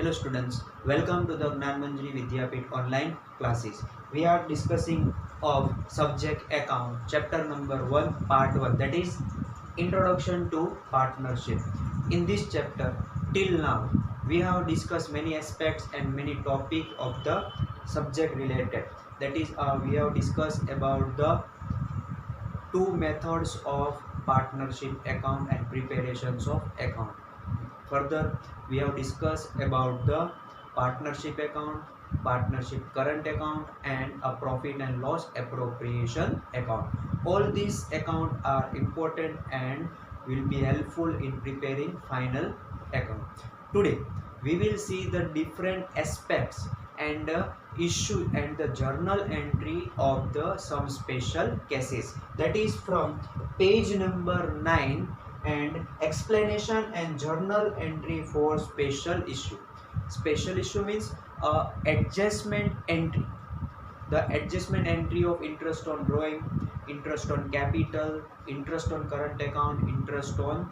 Hello students, welcome to the Gnanmanjari Vidyapeeth online classes. We are discussing of subject account, chapter number 1, part 1, that is Introduction to Partnership. In this chapter, till now, we have discussed many aspects and many topics of the subject related. That is, we have discussed about the two methods of partnership account and preparations of account. Further, we have discussed about the partnership account, partnership current account, and a profit and loss appropriation account. All these accounts are important and will be helpful in preparing final account. Today, we will see the different aspects and issue and the journal entry of the some special cases. That is from page number 9 and explanation and journal entry for special issue. Special issue means adjustment entry. The adjustment entry of interest on drawing, interest on capital, interest on current account, interest on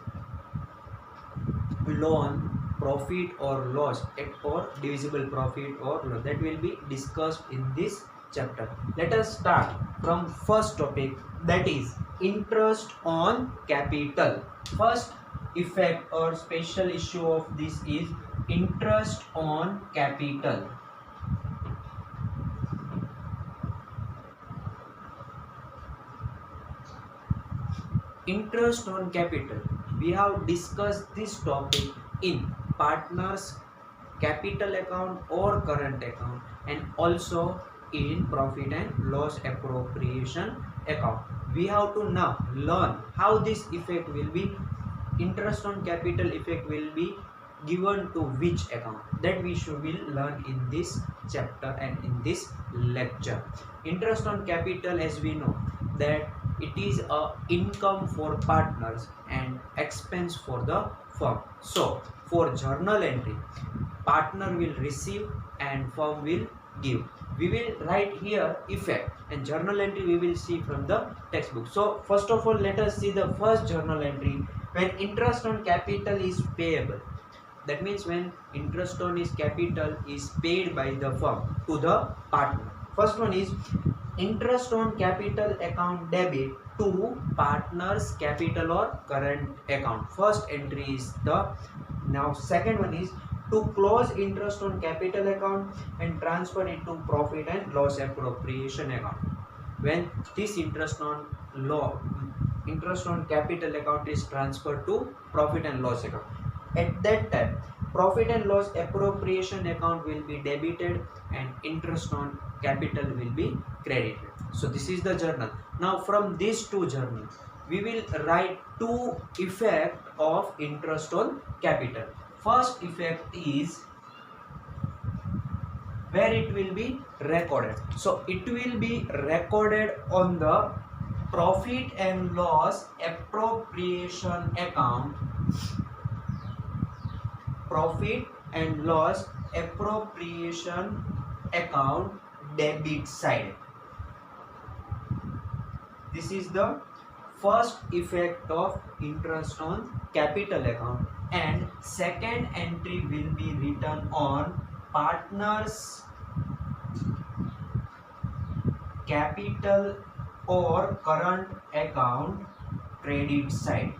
loan, profit or loss, or divisible profit or loss, that will be discussed in this chapter. Let us start from first topic, that is interest on capital. First effect or special issue of this is interest on capital. Interest on capital, we have discussed this topic in partners capital account or current account, and also in profit and loss appropriation account. We have to now learn how this effect will be, interest on capital effect will be given to which account, that we will learn in this chapter and in this lecture. Interest on capital, as we know that it is a income for partners and expense for the firm. So for journal entry, partner will receive and firm will give. We will write here effect, and journal entry we will see from the textbook. So first of all, let us see the first journal entry. When interest on capital is payable, that means when interest on his capital is paid by the firm to the partner. First one is interest on capital account debit to partners capital or current account. First entry is the, now second one is to close interest on capital account and transfer it to profit and loss appropriation account. When this interest on capital account is transferred to profit and loss account, at that time profit and loss appropriation account will be debited and interest on capital will be credited. So this is the journal. Now from these two journals, we will write two effect of interest on capital. First effect is where it will be recorded. So it will be recorded on the profit and loss appropriation account, profit and loss appropriation account debit side. This is the first effect of interest on capital account, and second entry will be written on partners capital or current account credit side.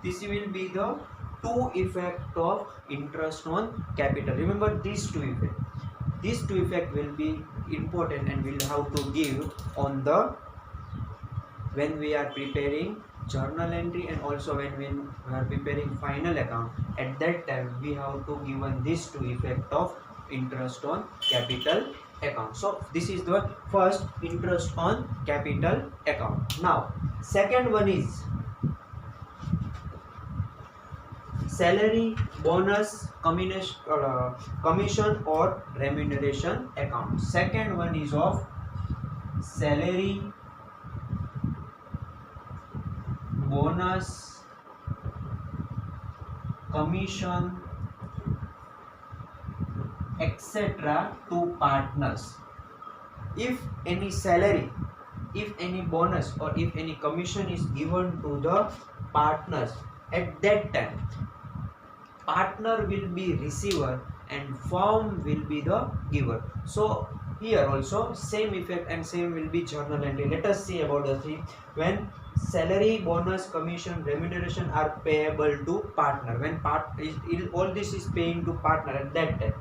This will be the two effect of interest on capital. Remember these two effects. These two effects will be important and will have to give on the when we are preparing journal entry, and also when we are preparing final account. At that time we have to given these two effect of interest on capital account. So this is the first interest on capital account. Now second one is salary, bonus, commission or remuneration account. Second one is of salary, bonus, commission, etc. to partners. If any salary, if any bonus or if any commission is given to the partners, at that time partner will be receiver and firm will be the giver. So here also same effect and same will be journal entry. Let us see about the three. When salary, bonus, commission, remuneration are payable to partner, when all this is paying to partner, at that time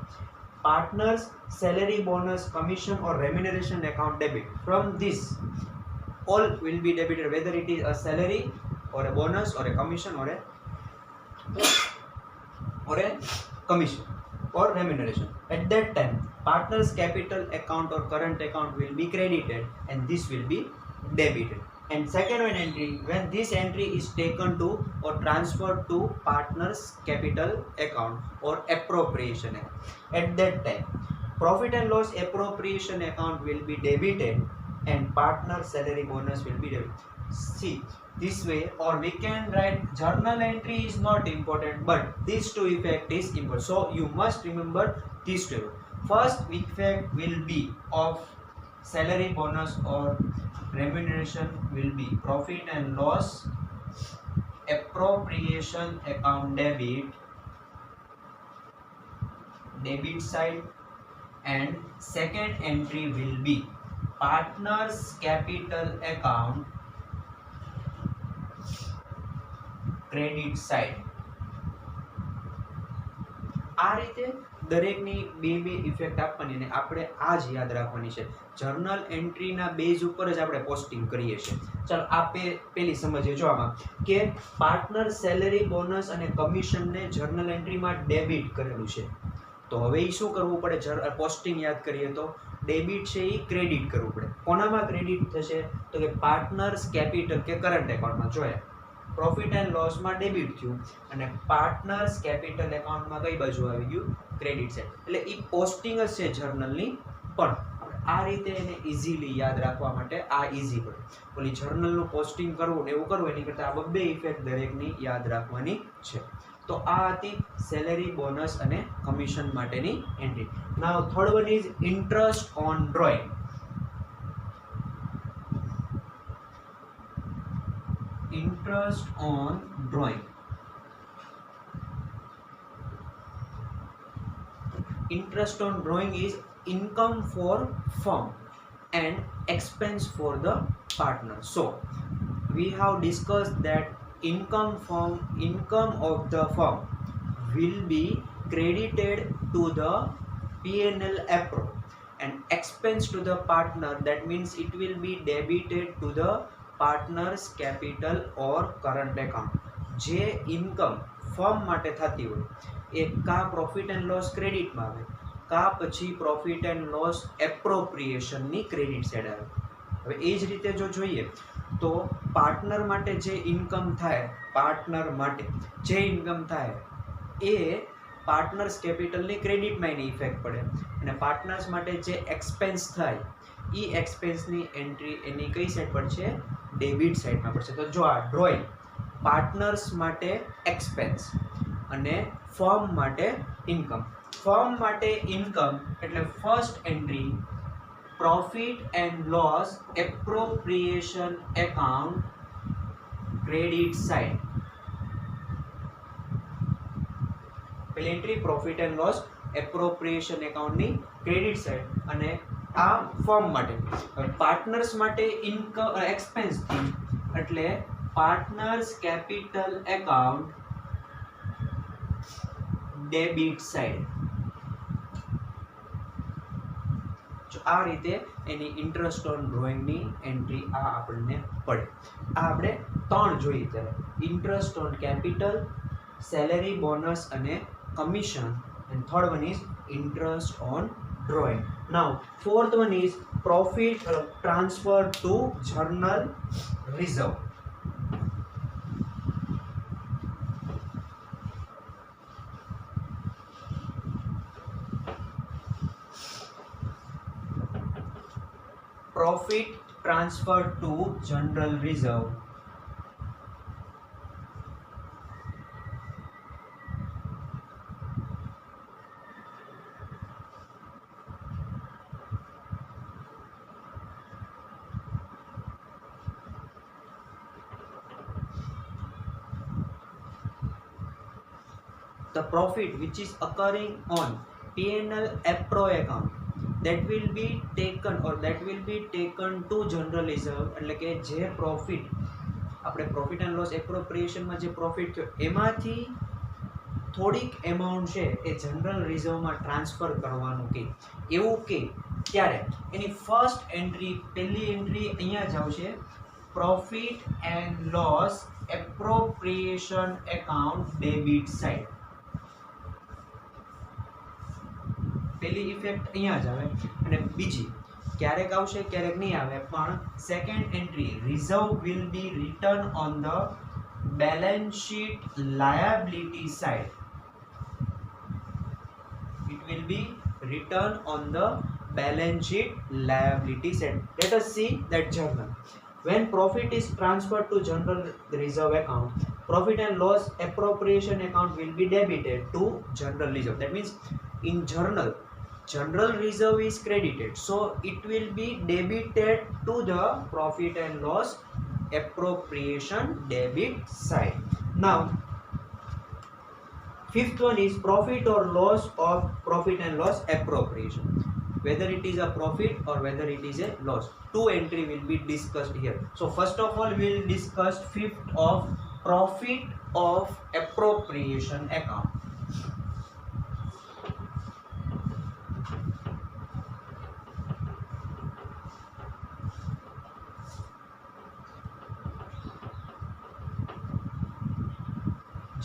partner's salary, bonus, commission or remuneration account debit. From this all will be debited, whether it is a salary or a bonus or a commission or a commission or remuneration. At that time partner's capital account or current account will be credited and this will be debited. And second one entry, when this entry is taken to or transferred to partner's capital account or appropriation account, at that time profit and loss appropriation account will be debited and partner salary, bonus will be debited. See, this way, or we can write journal entry is not important, but these two effect is important. So you must remember these two. First effect will be of salary, bonus or remuneration will be profit and loss appropriation account debit side, and second entry will be partner's capital account credit side. આ રીતે દરેકની બે effect આપવાની અને આપણે આ જ યાદ રાખવાની છે. જર્નલ એન્ટ્રીના બેઝ ઉપર જ આપણે પોસ્ટિંગ કરીએ છીએ. ચાલો આ પેલી સમજીએ. જો આમાં કે પાર્ટનર સેલેરી, બોનસ અને કમિશનને જર્નલ એન્ટ્રીમાં ડેબિટ કરેલું છે. તો હવે એ શું કરવું પડે? પોસ્ટિંગ યાદ કરીએ તો ડેબિટ છે એ ક્રેડિટ કરવું પડે. કોનામાં ક્રેડિટ થશે? તો કે પાર્ટનર્સ કેપિટલ કે કરંટ એકાઉન્ટમાં. જોયા પ્રોફિટ એન્ડ લોસમાં ડેબિટ થયું અને પાર્ટનર્સ કેપિટલ એકાઉન્ટમાં કઈ બાજુ આવી ગયું? Credit side. એટલે એ પોસ્ટિંગ જ છે જર્નલની, પણ આપણે આ રીતે એને ઇઝીલી યાદ રાખવા માટે આ ઇઝી પડે. ઓલી જર્નલનું પોસ્ટિંગ કરવું ને એવું કરવું એની કરતાં આ બે ઇફેક્ટ દરેકની યાદ રાખવાની છે. તો આ હતી સેલેરી, બોનસ અને કમિશન માટેની entry. Now third one is interest on drawing. Interest on drawing. Interest on drawing is income for firm and expense for the partner. So we have discussed that income of the firm will be credited to the P&L account and expense to the partner, that means it will be debited to the partners capital or current account. જે income firm માટે થતી હોય એ કા profit and loss ક્રેડિટમાં આવે, કા પછી profit and loss એપ્રોપ્રિએશનની credit side આવે. હવે એ જ રીતે જો જોઈએ તો પાર્ટનર માટે જે ઇન્કમ થાય, એ પાર્ટનર્સ કેપિટલની ક્રેડિટમાં એની ઇફેક્ટ પડે અને પાર્ટનર્સ માટે જે એક્સપેન્સ થાય એ એક્સપેન્સની એન્ટ્રી એની કઈ સાઈડ પર છે? ડેબિટ સાઈડમાં પડશે. તો જો આ ડ્રોઈંગ પાર્ટનર્સ માટે એક્સપેન્સ અને ફર્મ માટે ઇન્કમ. ફર્મ માટે ઇન્કમ એટલે first entry profit and loss appropriation account credit side. પેલી entry profit and loss appropriation એકાઉન્ટની ક્રેડિટ સાઈડ અને આ ફર્મ માટે. પાર્ટનર્સ માટે ઇન્કમ એક્સપેન્સ થી એટલે partners capital account debit side. આ રીતે એની ઇન્ટરેસ્ટ ઓન ડ્રોઈંગની એન્ટ્રી આ આપણને પડે. આ આપણે ત્રણ જોઈએ ત્યારે interest on capital, salary, bonus અને commission, and third one is interest on drawing. Now fourth one is profit transfer to journal reserve. Profit transfer to general reserve. the profit which is occurring on P&L APRO account that will be taken to general reserve. એટલે કે જે profit આપણે profit and loss એપ્રોપ્રિએશનમાં જે profit થયો એમાંથી થોડીક amount છે એ general રિઝર્વમાં transfer કરવાનું કે એવું કે ત્યારે એની ફર્સ્ટ એન્ટ્રી પહેલી એન્ટ્રી અહીંયા જ આવશે profit and loss appropriation account debit side. પહેલી ઇફેક્ટ અહીંયા જ આવે અને બીજી ક્યારેક આવશે ક્યારેક નહીં આવે પણ second entry reserve will be return on the balance sheet liability side. It will be written on the balance sheet liability side. Let us see that journal. When profit is transferred to general reserve account, profit and loss appropriation account will be debited to general reserve. That means in general reserve is credited, so it will be debited to the profit and loss appropriation debit side. Now fifth one is profit or loss of profit and loss appropriation. Whether it is a profit or whether it is a loss. Two entry will be discussed here. So first of all we will discuss fifth of profit of appropriation account.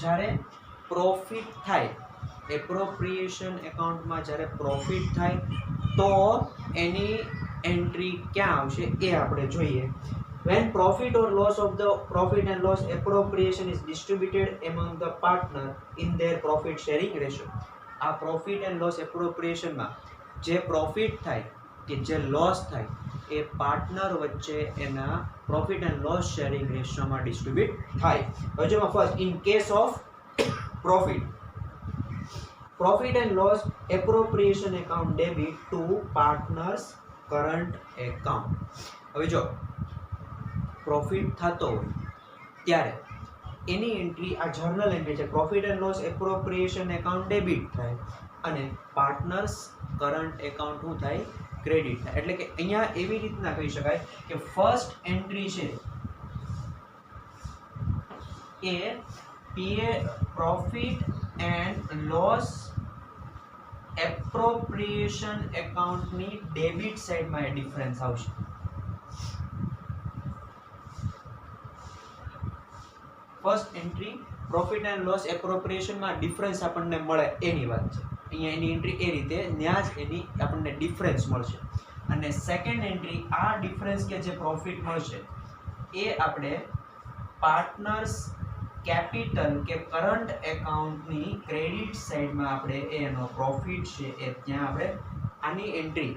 જ્યારે profit થાય appropriation એકાઉન્ટમાં જ્યારે profit થાય તો એની entry ક્યાં આવશે એ આપણે જોઈએ. When profit or loss of the profit and loss appropriation is distributed among the partner in their profit sharing ratio. આ profit and loss appropriation માં જે profit થાય કે જે loss થાય એ પાર્ટનર વચ્ચે એના profit and loss sharing ratio માં ડિસ્ટ્રીબ્યુટ થાય. હવે જેમાં first in case of profit and loss appropriation account debit to partners current account. હવે જો પ્રોફિટ થતો હોય ત્યારે એની એન્ટ્રી આ જર્નલ એન્ટ્રી છે profit and loss appropriation account debit થાય અને પાર્ટનર્સ કરંટ એકાઉન્ટ શું થાય ક્રેડિટ થાય. એટલે કે અહીંયા એવી રીતના કહી શકાય કે ફર્સ્ટ એન્ટ્રી છે એ profit and loss appropriation account ની ડેબિટ સાઈડમાં એ ડિફરન્સ આવશે. First entry profit and loss appropriation માં ડિફરન્સ આપણને મળે એની વાત છે. અહીંયા એની એન્ટ્રી એ રીતે ત્યાં જ એની આપણને ડિફરન્સ મળશે અને સેકન્ડ એન્ટ્રી આ ડિફરન્સ કે જે પ્રોફિટ મળશે એ આપણે પાર્ટનર્સ કેપિટલ કે કરંટ એકાઉન્ટની ક્રેડિટ સાઈડમાં આપણે એનો પ્રોફિટ છે એ ત્યાં આપણે આની એન્ટ્રી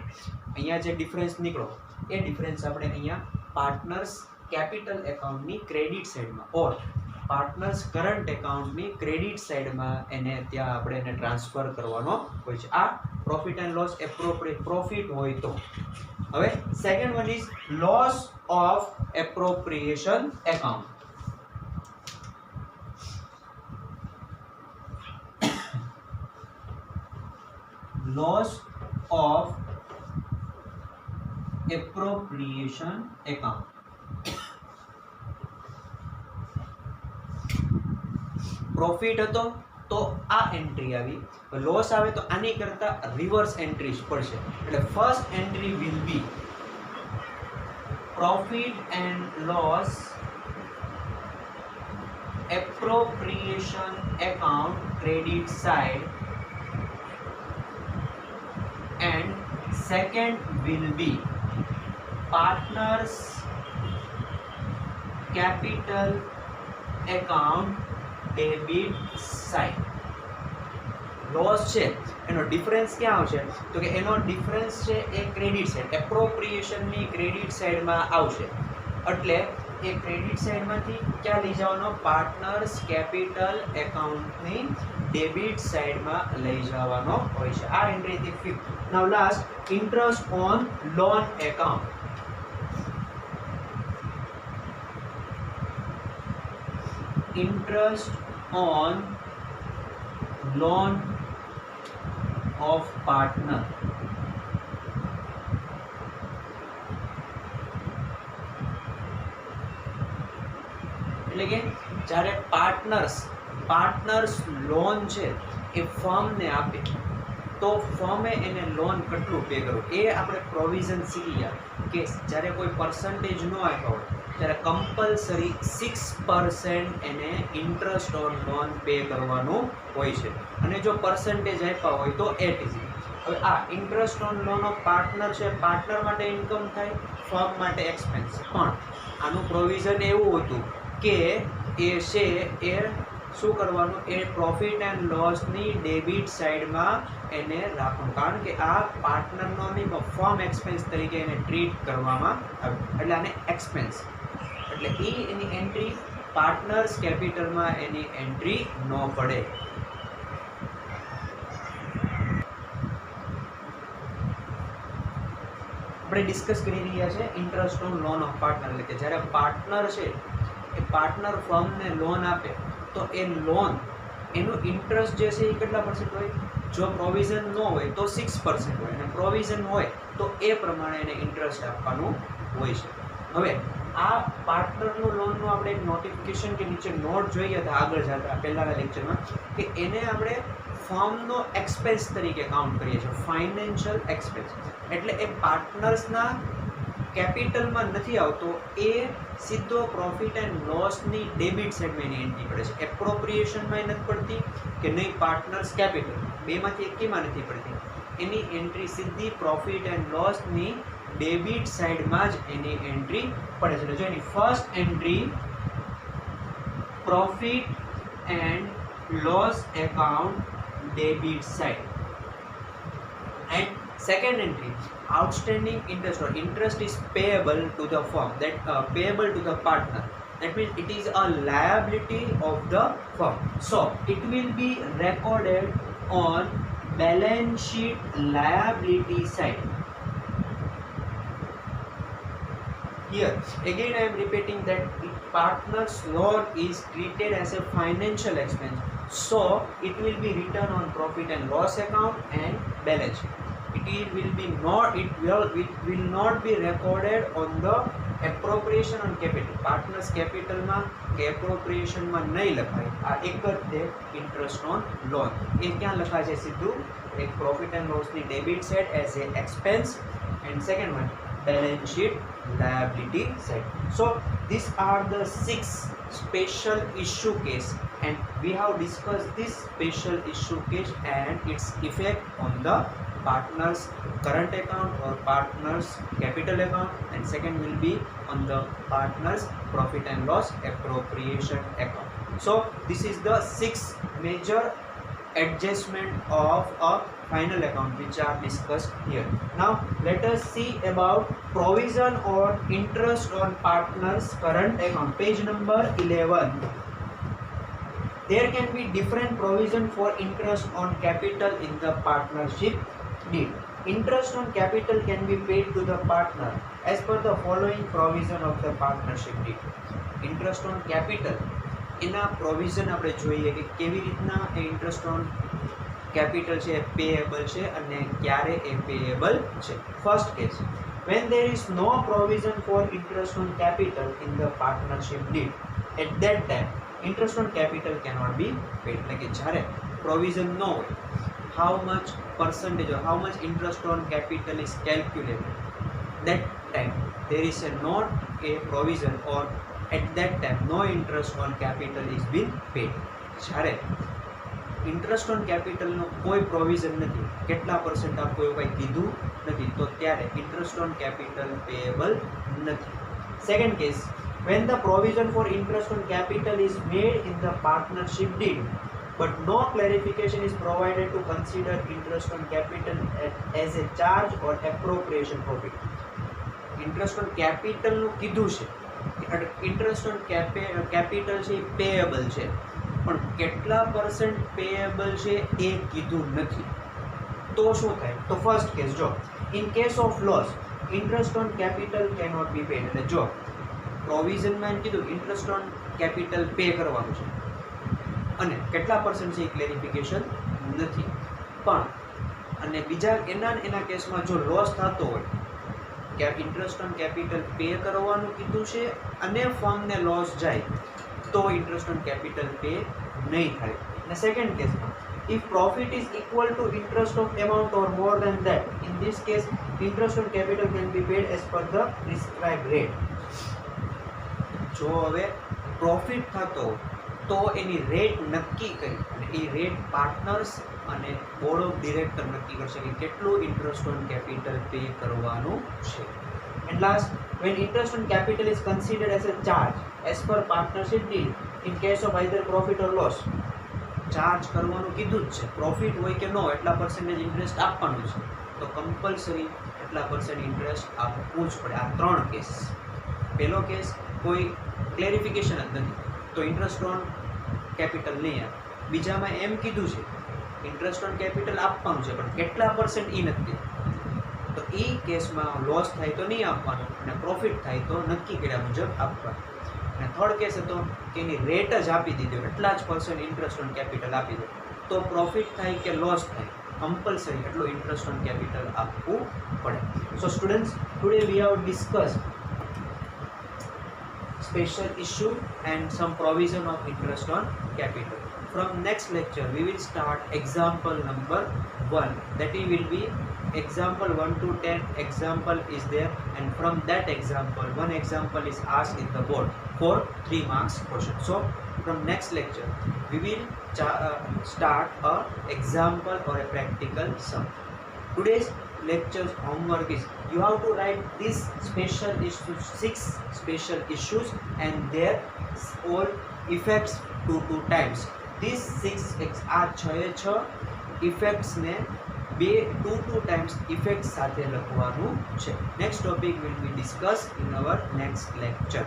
અહીંયા જે ડિફરન્સ નીકળો એ ડિફરન્સ આપણે અહીંયા પાર્ટનર્સ કેપિટલ એકાઉન્ટની ક્રેડિટ સાઈડમાં ઓર પાર્ટનર્સ કરંટ એકાઉન્ટની ક્રેડિટ સાઈડમાં એને ત્યાં આપણે એને ટ્રાન્સફર કરવાનો હોય છે. આ પ્રોફિટ એન્ડ લોસ પ્રોફિટ હોય તો. હવે second one is loss of appropriation account. Loss of appropriation account. Profit હતો તો આ એન્ટ્રી આવી, લોસ આવે તો આની કરતા રિવર્સ એન્ટ્રી પડશે. એટલે first entry will be profit and loss appropriation account credit side and second will be partners capital account debit side. Loss છે એનો ડિફરન્સ ક્યાં આવશે તો કે એનો ડિફરન્સ છે એ ક્રેડિટ સાઇડ એપ્રોપ્રિએશનની ક્રેડિટ સાઇડમાં આવશે. એટલે એ ક્રેડિટ સાઇડમાંથી ક્યાં લઈ જવાનો પાર્ટનર્સ કેપિટલ એકાઉન્ટની ડેબિટ સાઇડમાં લઈ જવાનો હોય છે. આ એન્ટ્રીથી fifth. Now last interest on loan account. Interest on loan of partner. એટલે કે જ્યારે પાર્ટનર્સ લોન છે એ ફર્મને આપે તો ફર્મે એને લોન કેટલું પે કરવું એ આપણે પ્રોવિઝન શીખી ગયા કે જ્યારે કોઈ પર્સન્ટેજ ન આપ્યો હોય ત્યારે કમ્પલસરી 6% એને ઇન્ટરેસ્ટ ઓન લોન પે કરવાનું હોય છે, અને જો પર્સન્ટેજ આપ્યા હોય તો 8. હવે આ interest on loan of partner છે, પાર્ટનર માટે ઇન્કમ થાય, ફર્મ માટે એક્સપેન્સ. પણ આનું પ્રોવિઝન એવું હતું કે એ છે એ શું કરવાનું, એ પ્રોફિટ એન્ડ લોસની ડેબિટ સાઈડમાં એને રાખવાનું, કારણ કે આ પાર્ટનરનો નહીં પણ ફર્મ એક્સપેન્સ તરીકે એને ટ્રીટ કરવામાં આવે, એટલે આને એક્સપેન્સ, એટલે એની એન્ટ્રી પાર્ટનર્સ કેપિટલમાં એની એન્ટ્રી ન પડે. આપણે ડિસ્કસ કરી રહ્યા છે interest on loan of partner, એટલે કે જ્યારે પાર્ટનર છે એ પાર્ટનર ફર્મને લોન આપે તો એ લોન એનું ઇન્ટરેસ્ટ જે છે એ કેટલા % હોય, જો પ્રોવિઝન ન હોય તો 6% હોય, અને પ્રોવિઝન હોય તો એ પ્રમાણે એને ઇન્ટરેસ્ટ આપવાનું હોય છે. હવે આ પાર્ટનરનું લોનનું આપણે એક નોટિફિકેશન કે નીચે નોટ જોઈએ હતા આગળ જતા પહેલાના લેક્ચરમાં, કે એને આપણે ફર્મનો એક્સપેન્સ તરીકે કાઉન્ટ કરીએ છીએ, ફાઇનાન્શિયલ એક્સપેન્સ. એટલે એ પાર્ટનર્સના કેપિટલમાં નથી આવતો, એ સીધો પ્રોફિટ એન્ડ લોસની ડેબિટ સાઈડમાં એની એન્ટ્રી પડે છે. એપ્રોપ્રિએશનમાં નથી પડતી કે નહીં પાર્ટનર્સ કેપિટલ, બેમાંથી એકમાં નથી પડતી, એની એન્ટ્રી સીધી પ્રોફિટ એન્ડ લોસની ડેબિટ સાઈડમાં જ એની એન્ટ્રી પડે છે. જો એની first entry profit and loss account debit side, and second entry outstanding interest or interest is payable to the firm, that payable to the partner, that means it is a liability of the firm, so it will be recorded on balance sheet liability side. Here again I am repeating that partner's loan is treated as a financial expense, so it will be written on profit and loss account and balance sheet. It will not be recorded on the appropriation on capital. Partners capital માં કે appropriation માં નહીં લખાય. આ એક જ છે interest on loan. એ ક્યાં લખાય છે સીધું એક profit and loss ની debit side as a expense, and second one balance sheet liability side. So these are the 6 special issue case, and we have discussed this special issue case and its effect on the partners current account or partners capital account, and second will be on the partners profit and loss appropriation account. So this is the 6 major adjustment of a final account which are discussed here. Now let us see about provision or interest on partners current account, page number 11. There can be different provision for interest on capital in the partnership deed. Interest on capital can be paid to the partner as per the following provision of the partnership deed. Interest on capital એના provision આપણે જોઈએ કે કેવી રીતના એ interest on capital છે payable છે અને ક્યારે એ પેએબલ છે. First case, when there is no provision for interest on capital in the partnership deed, at that time interest on capital cannot be paid. એટલે કે જ્યારે પ્રોવિઝન ન હોય, how much percentage or how much interest on capital is calculated, that time there is not a provision, or at that time no interest on capital is being paid. જ્યારે interest on કેપિટલનો કોઈ provision નથી, કેટલા % આપવું એવું કંઈ કીધું નથી, તો ત્યારે ઇન્ટરેસ્ટ ઓન કેપિટલ પેએબલ નથી. Second case, when the provision for interest on capital is made in the partnership deed but no clarification is provided to consider interest on capital as a charge or appropriation profit. Interest on capital નું કીધું છે, interest on capital છે payable છે, પણ કેટલા % payable છે એ કીધું નથી. તો શું થાય? તો ફર્સ્ટ કેસ, જો in case of loss interest on capital cannot be paid, એટલે જો પ્રોવિઝનમાં એમ કીધું ઇન્ટરેસ્ટ ઓન કેપિટલ પે કરવાનું છે, અને કેટલા પર્સન્ટ છે એ ક્લેરિફિકેશન નથી. પણ અને બીજા એના કેસમાં જો લોસ થતો હોય કે ઇન્ટરેસ્ટ ઓન કેપિટલ પે કરવાનું કીધું છે અને ફર્મને લોસ જાય તો ઇન્ટરેસ્ટ ઓન કેપિટલ પે નહીં થાય. અને સેકન્ડ કેસમાં if profit is equal to interest of amount or more than that, in this case interest on capital can be paid as per the prescribed rate. જો હવે profit થતો તો એની rate નક્કી કરી અને એ રેટ પાર્ટનર્સ અને board of director નક્કી કરશે કે કેટલું ઇન્ટરેસ્ટ ઓન કેપિટલ પે કરવાનું છે. And last, when interest on capital is considered as a charge as per partnership deal in case of either profit or loss, charge કરવાનું કીધું જ છે, પ્રોફિટ હોય કે ન હોય એટલા પર્સન્ટેજ ઇન્ટરેસ્ટ આપવાનું છે, તો કમ્પલસરી એટલા પર્સન્ટ ઇન્ટરેસ્ટ આપવું જ પડે. આ 3 કેસ. પહેલો કેસ કોઈ ક્લેરિફિકેશન જ નથી તો ઇન્ટરેસ્ટ ઓન કેપિટલ નહીં આવે. બીજામાં એમ કીધું છે ઇન્ટરેસ્ટ ઓન કેપિટલ આપવાનું છે પણ કેટલા પર્સન્ટ એ નથી, તો એ કેસમાં લોસ થાય તો નહીં આપવાનું અને પ્રોફિટ થાય તો નક્કી કર્યા મુજબ આપવાનું. અને થર્ડ કેસ હતો કે એની રેટ જ આપી દીધો, એટલા જ પર્સન્ટ ઇન્ટરેસ્ટ ઓન કેપિટલ આપી દો, તો પ્રોફિટ થાય કે લોસ થાય કમ્પલસરી એટલું ઇન્ટરેસ્ટ ઓન કેપિટલ આપવું પડે. So students, today we have discussed special issue and some provision of interest on capital. From next lecture we will start example number 1, that it will be example 1 to 10 example is there, and from that example one example is asked in the board for 3 marks question. So from next lecture we will start a example or a practical sum. Today's lecture's homework is you have to write this special issues, 6 special issues and their all effects 2 times. These 6 are 6 effects ને 2 times effects સાથે લખવાનું છે. Next topic will be discussed in our next lecture.